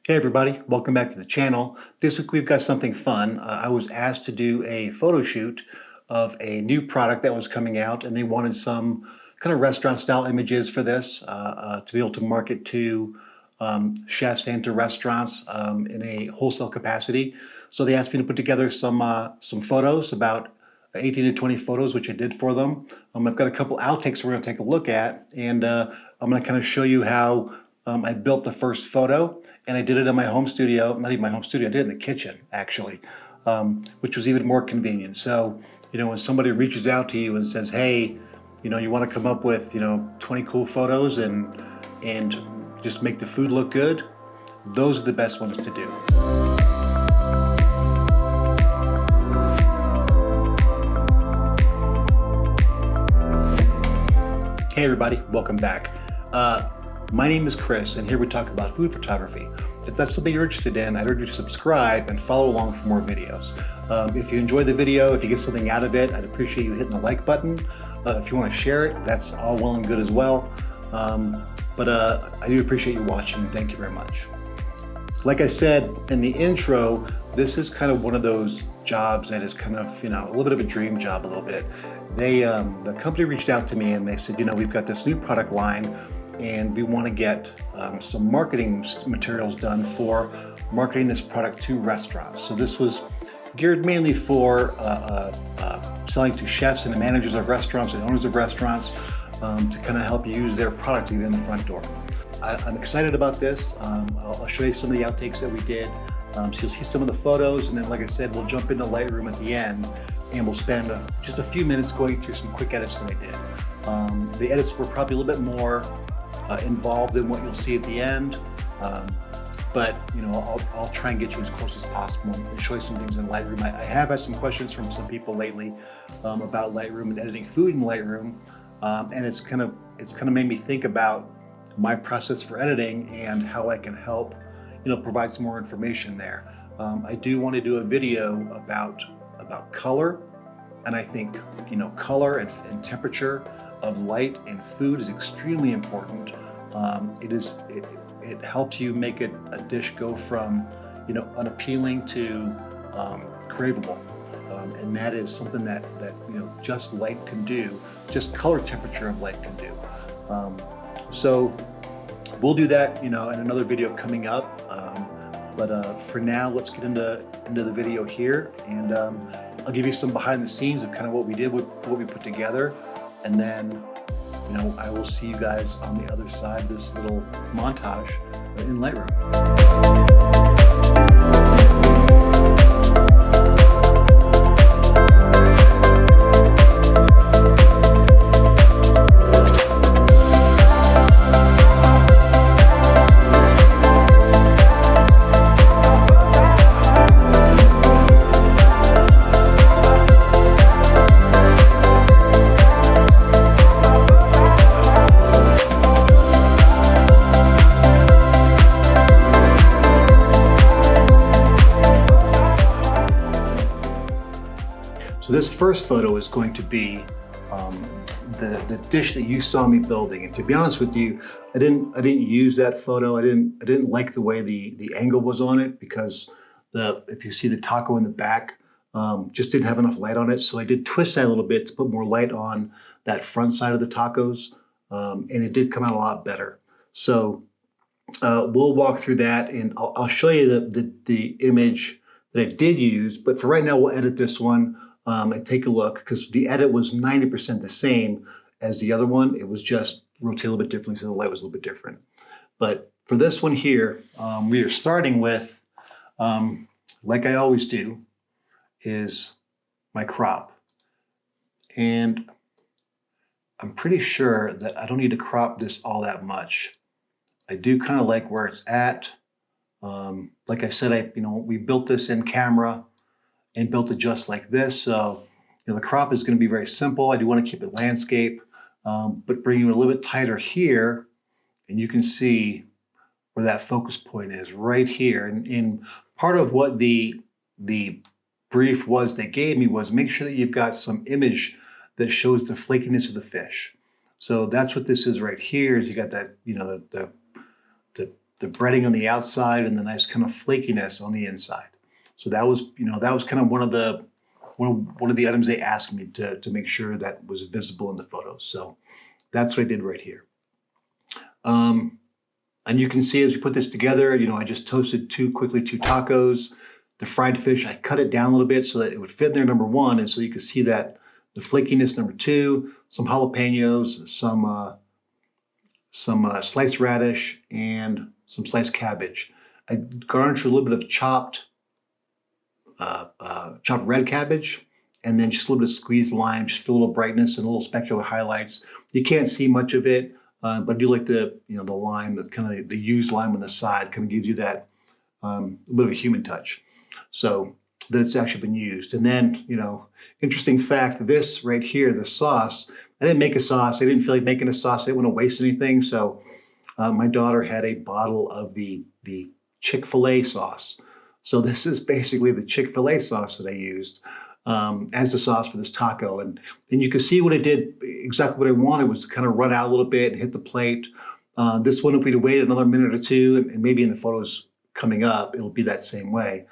Hey everybody, welcome back to the channel. This week we've got something fun. I was asked to do a photo shoot of a new product that was coming out, and they wanted some kind of restaurant style images for this to be able to market to chefs and to restaurants in a wholesale capacity. So they asked me to put together some photos, about 18 to 20 photos, which I did for them. I've got a couple outtakes we're going to take a look at, and I'm going to kind of show you how I built the first photo. And I did it in my home studio, not even my home studio, I did it in the kitchen, actually, which was even more convenient. So, when somebody reaches out to you and says, hey, you want to come up with, 20 cool photos and just make the food look good, those are the best ones to do. Hey everybody, welcome back. My name is Chris, and here we talk about food photography. If that's something you're interested in, I'd urge you to subscribe and follow along for more videos. If you enjoy the video, if you get something out of it, I'd appreciate you hitting the like button. If you want to share it, that's all well and good as well. But I do appreciate you watching. Thank you very much. Like I said in the intro, this is kind of one of those jobs that is kind of, a little bit of a dream job a little bit. The company reached out to me and they said, we've got this new product line and we want to get some marketing materials done for marketing this product to restaurants. So this was geared mainly for selling to chefs and the managers of restaurants and owners of restaurants to kind of help use their product to get in the front door. I'm excited about this. I'll show you some of the outtakes that we did. So you'll see some of the photos, and then like I said, we'll jump into Lightroom at the end and we'll spend just a few minutes going through some quick edits that I did. The edits were probably a little bit more involved in what you'll see at the end, but I'll try and get you as close as possible and show you some things in Lightroom. I have had some questions from some people lately about Lightroom and editing food in Lightroom, and it's kind of made me think about my process for editing and how I can help provide some more information there. I do want to do a video about color, and I think color and temperature of light in food is extremely important. It helps you make a dish go from unappealing to craveable, and that is something that just light can do, just color temperature of light can do. So we'll do that in another video coming up, but for now let's get into the video here, and I'll give you some behind the scenes of kind of what we did, what we put together, and then I will see you guys on the other side of this little montage in Lightroom. So this first photo is going to be the dish that you saw me building. And to be honest with you, I didn't use that photo. I didn't like the way the angle was on it, because if you see the taco in the back, just didn't have enough light on it. So I did twist that a little bit to put more light on that front side of the tacos, and it did come out a lot better. So we'll walk through that, and I'll show you the image that I did use. But for right now, we'll edit this one. And take a look, because the edit was 90% the same as the other one. It was just rotated a little bit differently, so the light was a little bit different. But for this one here, we are starting with, like I always do, is my crop. And I'm pretty sure that I don't need to crop this all that much. I do kind of like where it's at. Like I said, we built this in camera and built it just like this. So the crop is going to be very simple. I do want to keep it landscape, but bring it a little bit tighter here, and you can see where that focus point is right here. And part of what the brief was they gave me was make sure that you've got some image that shows the flakiness of the fish. So that's what this is right here. Is you got that, the breading on the outside and the nice kind of flakiness on the inside. So that was, that was kind of one of the items they asked me to make sure that was visible in the photos. So that's what I did right here. And you can see as we put this together, I just toasted two tacos. The fried fish, I cut it down a little bit so that it would fit in there, number one, and so you can see that the flakiness, number two, some jalapenos, some sliced radish, and some sliced cabbage. I garnished a little bit of chopped red cabbage, and then just a little bit of squeezed lime, just for a little brightness and a little specular highlights. You can't see much of it, but I do like the the lime, the kind of the used lime on the side, kind of gives you that a bit of a human touch. So that it's actually been used. And then, interesting fact, this right here, the sauce, I didn't make a sauce. I didn't feel like making a sauce. I didn't want to waste anything. So my daughter had a bottle of the Chick-fil-A sauce. So this is basically the Chick-fil-A sauce that I used as the sauce for this taco. And you can see what it did, exactly what I wanted was to kind of run out a little bit and hit the plate. This one, if we'd waited another minute or two, and maybe in the photos coming up, it'll be that same way.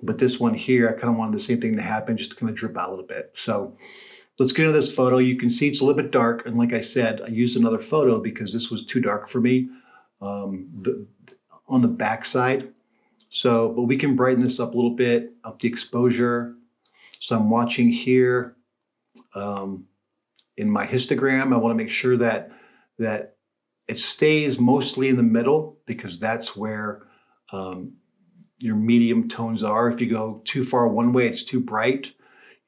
But this one here, I kind of wanted the same thing to happen, just to kind of drip out a little bit. So let's get into this photo. You can see it's a little bit dark. And like I said, I used another photo because this was too dark for me on the back side. So, but we can brighten this up a little bit, up the exposure. So I'm watching here in my histogram. I want to make sure that it stays mostly in the middle, because that's where your medium tones are. If you go too far one way, it's too bright.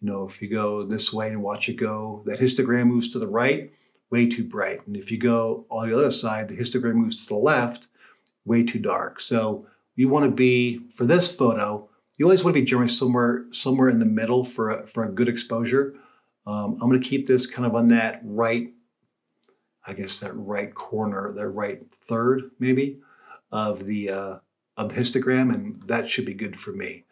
If you go this way and watch it go, that histogram moves to the right, way too bright. And if you go on the other side, the histogram moves to the left, way too dark. So you want to be, for this photo, you always want to be generally somewhere in the middle for a good exposure. I'm going to keep this kind of on that right, I guess that right corner, that right third maybe of the histogram, and that should be good for me.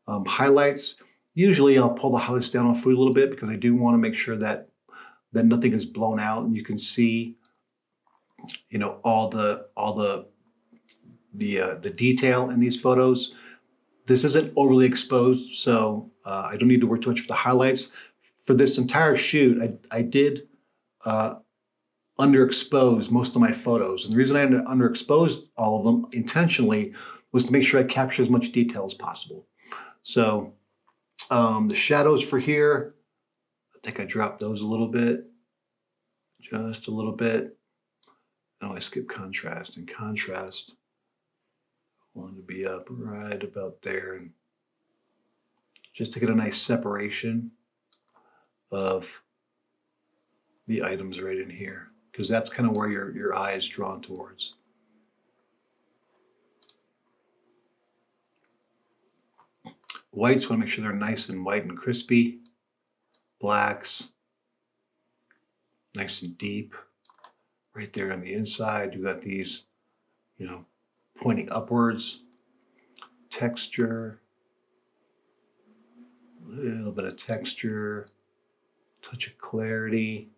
Highlights, usually I'll pull the highlights down on food a little bit because I do want to make sure that nothing is blown out and you can see, all the detail in these photos. This isn't overly exposed, so I don't need to worry too much with the highlights. For this entire shoot, I did underexpose most of my photos. And the reason I underexposed all of them intentionally was to make sure I capture as much detail as possible. So the shadows for here, I think I dropped those a little bit, just a little bit. Oh, I skipped contrast. And contrast, I want to be up right about there, and just to get a nice separation of the items right in here, because that's kind of where your eye is drawn towards. Whites, want to make sure they're nice and white and crispy. Blacks, nice and deep. Right there on the inside, you got these, pointing upwards. Texture, a little bit of texture, touch of clarity.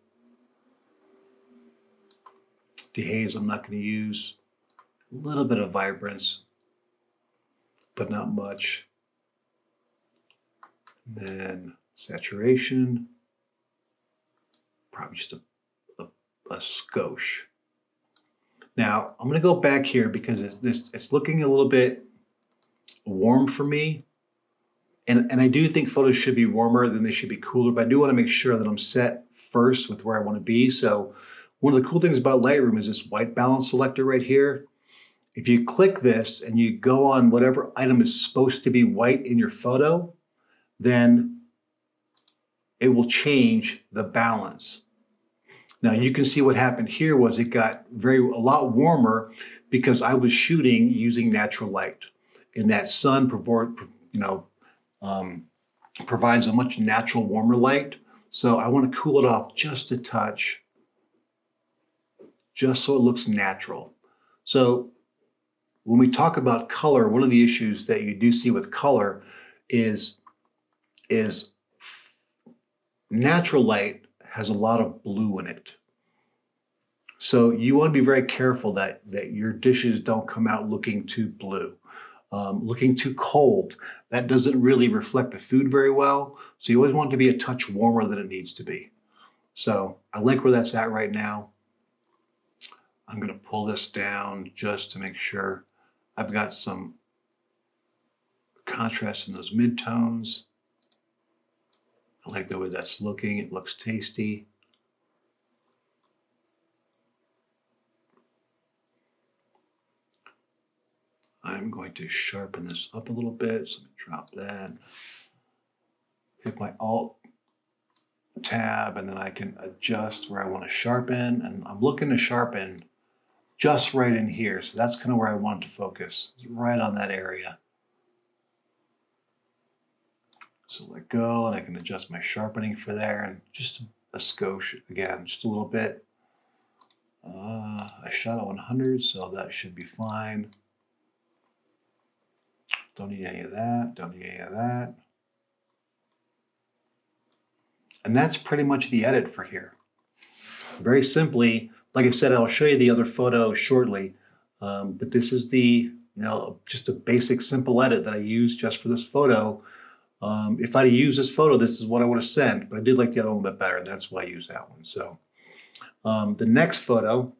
Dehaze I'm not going to use. A little bit of vibrance, but not much. And then saturation, probably just a skosh. Now I'm going to go back here because it's looking a little bit warm for me. And I do think photos should be warmer than they should be cooler, but I do want to make sure that I'm set first with where I want to be. So one of the cool things about Lightroom is this white balance selector right here. If you click this and you go on whatever item is supposed to be white in your photo, then it will change the balance. Now you can see what happened here was it got a lot warmer because I was shooting using natural light, and that sun provides a much natural warmer light. So I want to cool it off just a touch, just so it looks natural. So when we talk about color, one of the issues that you do see with color is natural light has a lot of blue in it. So you want to be very careful that your dishes don't come out looking too blue, looking too cold. That doesn't really reflect the food very well. So you always want it to be a touch warmer than it needs to be. So I like where that's at right now. I'm going to pull this down just to make sure I've got some contrast in those midtones. I like the way that's looking. It looks tasty. I'm going to sharpen this up a little bit. So let me drop that. Hit my Alt tab, and then I can adjust where I want to sharpen. And I'm looking to sharpen just right in here. So that's kind of where I want to focus, right on that area. So let go, and I can adjust my sharpening for there, and just a skosh, again, just a little bit. I shot at 100, so that should be fine. Don't need any of that, don't need any of that. And that's pretty much the edit for here. Very simply, like I said, I'll show you the other photo shortly, but this is the, just a basic simple edit that I used just for this photo. If I'd used this photo, this is what I would have sent, but I did like the other one a bit better, and that's why I used that one. So the next photo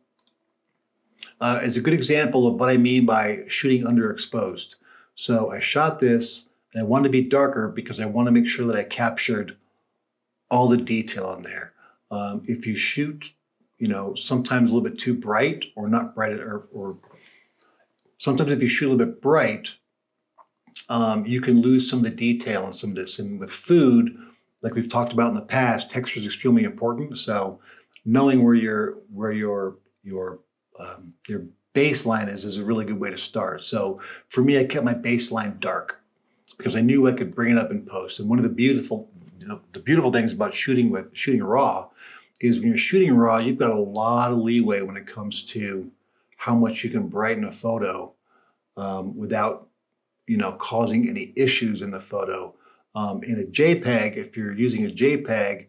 is a good example of what I mean by shooting underexposed. So I shot this, and I wanted to be darker because I want to make sure that I captured all the detail on there. If you shoot, sometimes a little bit too bright, or not bright, or sometimes if you shoot a little bit bright, you can lose some of the detail on some of this. And with food, like we've talked about in the past, texture is extremely important. So knowing where your baseline is a really good way to start. So for me, I kept my baseline dark because I knew I could bring it up in post. And one of the beautiful things about shooting raw is when you're shooting raw, you've got a lot of leeway when it comes to how much you can brighten a photo without causing any issues in the photo. In a JPEG, if you're using a JPEG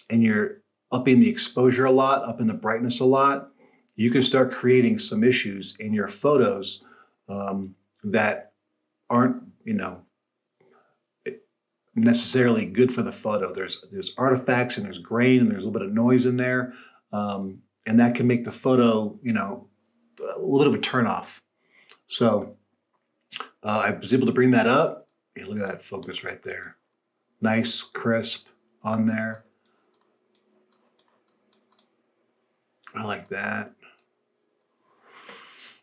and you're upping the exposure a lot, upping the brightness a lot, you can start creating some issues in your photos that aren't, necessarily good for the photo. There's artifacts, and there's grain, and there's a little bit of noise in there, and that can make the photo, a little bit of a turnoff. So I was able to bring that up. Yeah, look at that focus right there. Nice, crisp on there. I like that.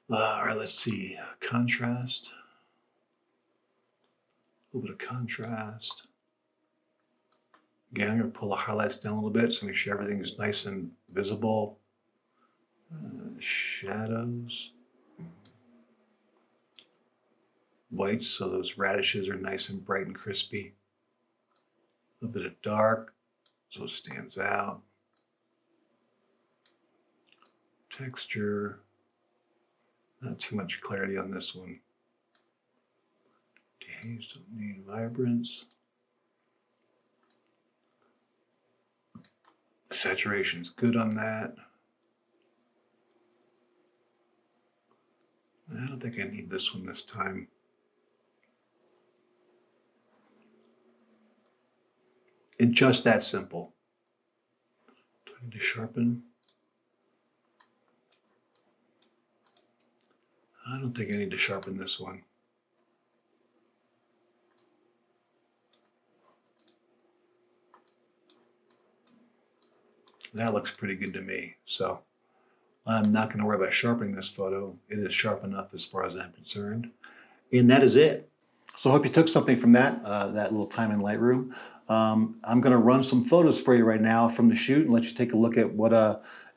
All right, let's see. Contrast. A little bit of contrast. Again, I'm going to pull the highlights down a little bit so make sure everything is nice and visible. Shadows. Whites, so those radishes are nice and bright and crispy. A little bit of dark, so it stands out. Texture. Not too much clarity on this one. Dehaze, don't need vibrance. Saturation's good on that. I don't think I need this one this time. It's just that simple. Do I need to sharpen? I don't think I need to sharpen this one. That looks pretty good to me. So I'm not going to worry about sharpening this photo. It is sharp enough as far as I'm concerned. And that is it. So I hope you took something from that little time in Lightroom. I'm going to run some photos for you right now from the shoot and let you take a look at what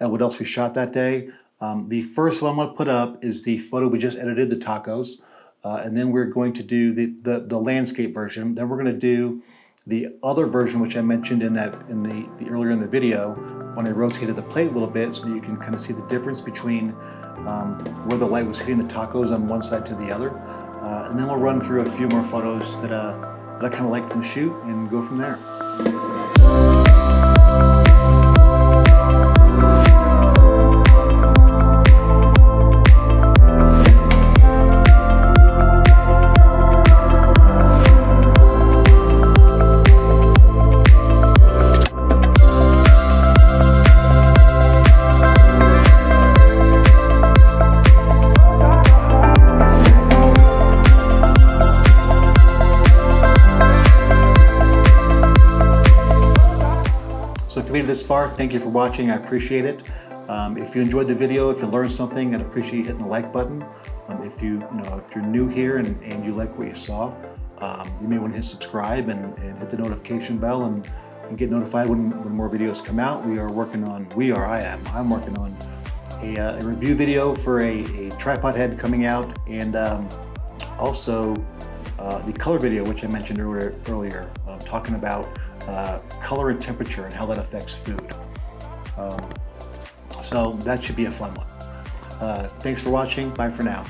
else we shot that day. The first one I'm going to put up is the photo we just edited, the tacos, and then we're going to do the landscape version. Then we're going to do the other version, which I mentioned in the earlier in the video, when I rotated the plate a little bit, so that you can kind of see the difference between where the light was hitting the tacos on one side to the other. And then we'll run through a few more photos that I kind of like from the shoot and go from there. this far, thank you for watching. I appreciate it. If you enjoyed the video, if you learned something, I'd appreciate you hitting the like button. If you're new here and you like what you saw, you may want to hit subscribe and hit the notification bell and get notified when more videos come out. I'm working on a review video for a tripod head coming out, and also the color video, which I mentioned earlier, talking about color and temperature and how that affects food. So that should be a fun one. Thanks for watching. Bye for now.